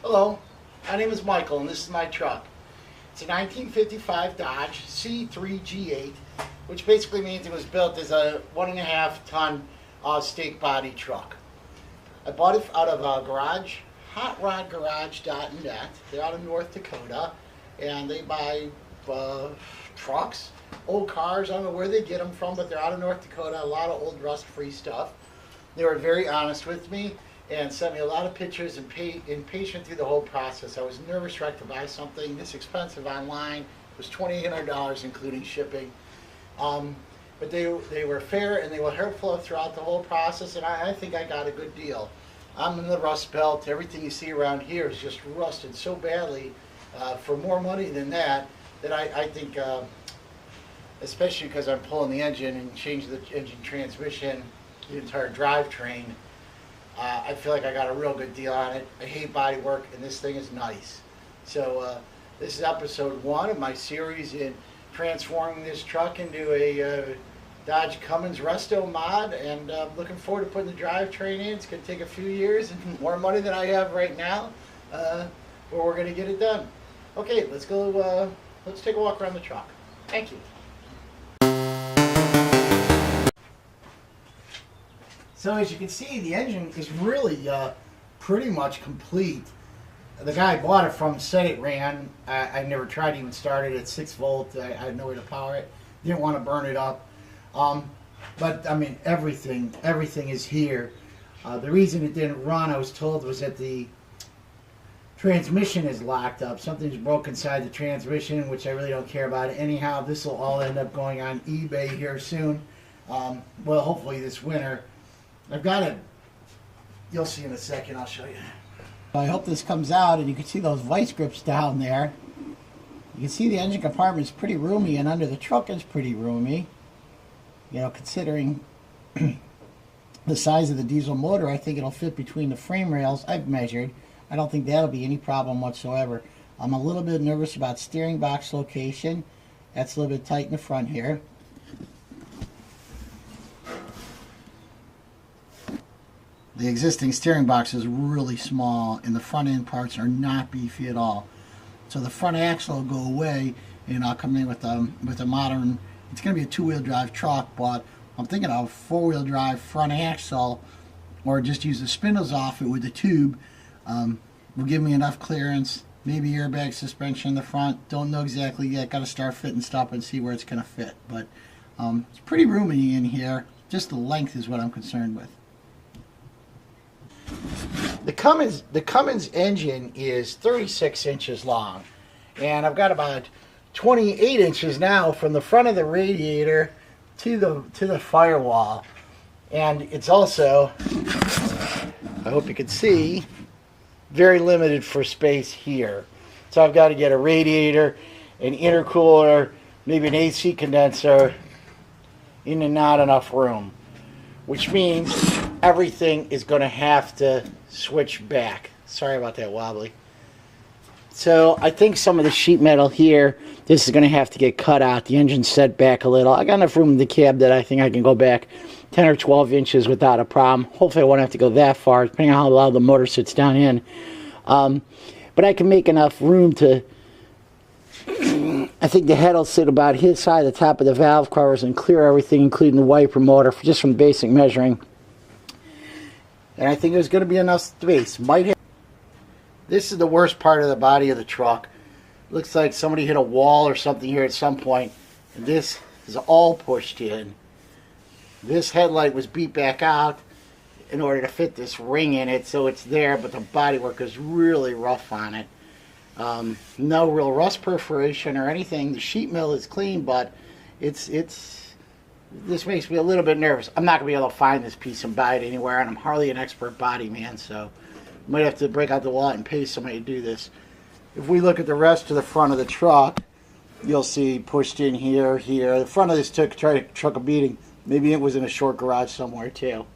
Hello, my name is Michael and this is my truck. It's a 1955 Dodge C3G8, which basically means it was built as a 1.5 ton stake body truck. I bought it out of a garage, hotrodgarage.net. They're out of North Dakota and they buy trucks, old cars. I don't know where they get them from, but they're out of North Dakota, a lot of old rust-free stuff. They were very honest with me and sent me a lot of pictures and patient through the whole process. I was nervous wreck to buy something this expensive online. It was $2,800 including shipping. But they were fair and they were helpful throughout the whole process, and I think I got a good deal. I'm in the Rust Belt. Everything you see around here is just rusted so badly for more money than that I think, especially because I'm pulling the engine and changing the engine transmission, the entire drivetrain, I feel like I got a real good deal on it. I hate body work, and this thing is nice. So this is episode 1 of my series in transforming this truck into a Dodge Cummins Restomod, and I'm looking forward to putting the drivetrain in. It's going to take a few years and more money than I have right now, but we're going to get it done. Okay, let's go. Let's take a walk around the truck. Thank you. So as you can see, the engine is really pretty much complete. The guy I bought it from said it ran. I never tried to even start it at 6 volt. I had no way to power it. Didn't want to burn it up. But I mean, everything is here. The reason it didn't run, I was told, was that the transmission is locked up. Something's broke inside the transmission, which I really don't care about. Anyhow, this will all end up going on eBay here soon. Well, hopefully this winter. I've got it. You'll see in a second. I'll show you. I hope this comes out, and you can see those vice grips down there. You can see the engine compartment is pretty roomy, and under the truck is pretty roomy. You know, considering the size of the diesel motor, I think it'll fit between the frame rails. I've measured. I don't think that'll be any problem whatsoever. I'm a little bit nervous about steering box location. That's a little bit tight in the front here. The existing steering box is really small, and the front end parts are not beefy at all. So the front axle will go away, and I'll come in with a modern. It's going to be a 2-wheel drive truck, but I'm thinking of a 4-wheel drive front axle, or just use the spindles off it with the tube. Will give me enough clearance. Maybe airbag suspension in the front. Don't know exactly yet. Got to start fitting stuff and see where it's going to fit. But it's pretty roomy in here. Just the length is what I'm concerned with. The Cummins engine is 36 inches long, and I've got about 28 inches now from the front of the radiator to the firewall, and it's also, I hope you can see, very limited for space here. So I've got to get a radiator, an intercooler, maybe an AC condenser, in and not enough room, which means everything is going to have to switch back. Sorry about that wobbly. So I think some of the sheet metal here, this is going to have to get cut out. The engine's set back a little. I got enough room in the cab that I think I can go back 10 or 12 inches without a problem. Hopefully I won't have to go that far, depending on how loud the motor sits down in. But I can make enough room to, I think the head will sit about his side, the top of the valve covers, and clear everything, including the wiper motor, just from basic measuring. And I think there's going to be enough space. This is the worst part of the body of the truck. Looks like somebody hit a wall or something here at some point, and this is all pushed in. This headlight was beat back out in order to fit this ring in it, so it's there, but the bodywork is really rough on it. No real rust perforation or anything. The sheet metal is clean, but this makes me a little bit nervous. I'm not going to be able to find this piece and buy it anywhere, and I'm hardly an expert body man, so I might have to break out the wallet and pay somebody to do this. If we look at the rest of the front of the truck, you'll see pushed in here, here. The front of this truck a beating. Maybe it was in a short garage somewhere too.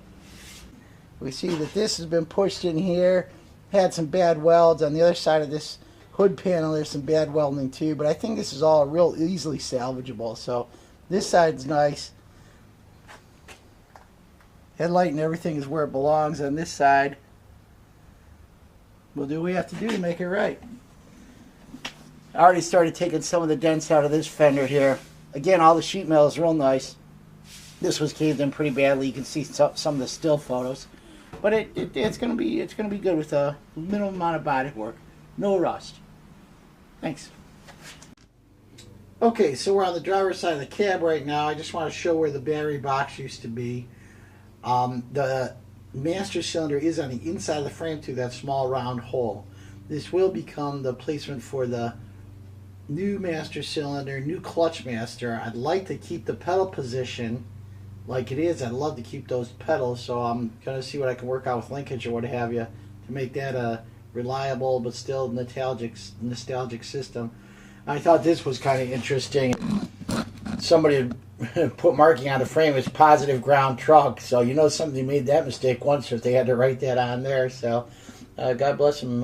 We see that this has been pushed in here. Had some bad welds. On the other side of this hood panel, there's some bad welding too, but I think this is all real easily salvageable. So this side's nice. Headlight and everything is where it belongs on this side. we'll do what we have to do to make it right. I already started taking some of the dents out of this fender here. Again, all the sheet metal is real nice. This was caved in pretty badly. You can see some of the still photos, but it's gonna be good with a minimal amount of body work, no rust. Thanks. Okay, so we're on the driver's side of the cab right now. I just want to show where the battery box used to be. The master cylinder is on the inside of the frame through that small round hole. This will become the placement for the new master cylinder, new clutch master. I'd like to keep the pedal position like it is. I'd love to keep those pedals, so I'm going to see what I can work out with linkage or what have you to make that a reliable but still nostalgic system. I thought this was kind of interesting. Somebody had put marking on the frame as positive ground truck, so you know somebody made that mistake once if they had to write that on there. So God bless them,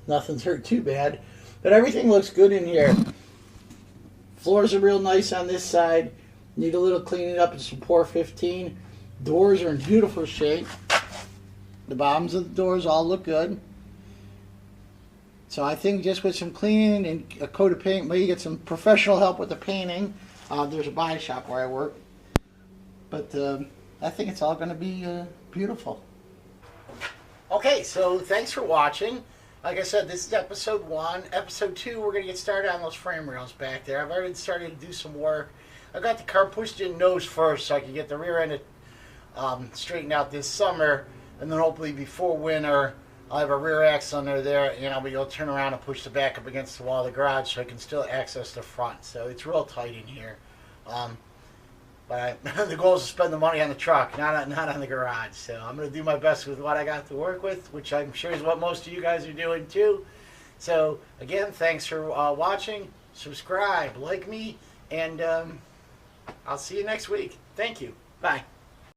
nothing's hurt too bad, but everything looks good in here. Floors are real nice on this side. Need a little cleaning up and some 415. Doors are in beautiful shape. The bottoms of the doors all look good. So I think just with some cleaning and a coat of paint, maybe get some professional help with the painting. There's a body shop where I work. But I think it's all going to be beautiful. Okay, so thanks for watching. Like I said, this is episode 1. Episode 2, we're going to get started on those frame rails back there. I've already started to do some work. I got the car pushed in nose first so I can get the rear end straightened out this summer. And then hopefully before winter, I'll have a rear axle under there, and I'll be able to turn around and push the back up against the wall of the garage so I can still access the front. So it's real tight in here. But the goal is to spend the money on the truck, not on the garage. So I'm going to do my best with what I got to work with, which I'm sure is what most of you guys are doing too. So again, thanks for watching. Subscribe, like me, and I'll see you next week. Thank you. Bye.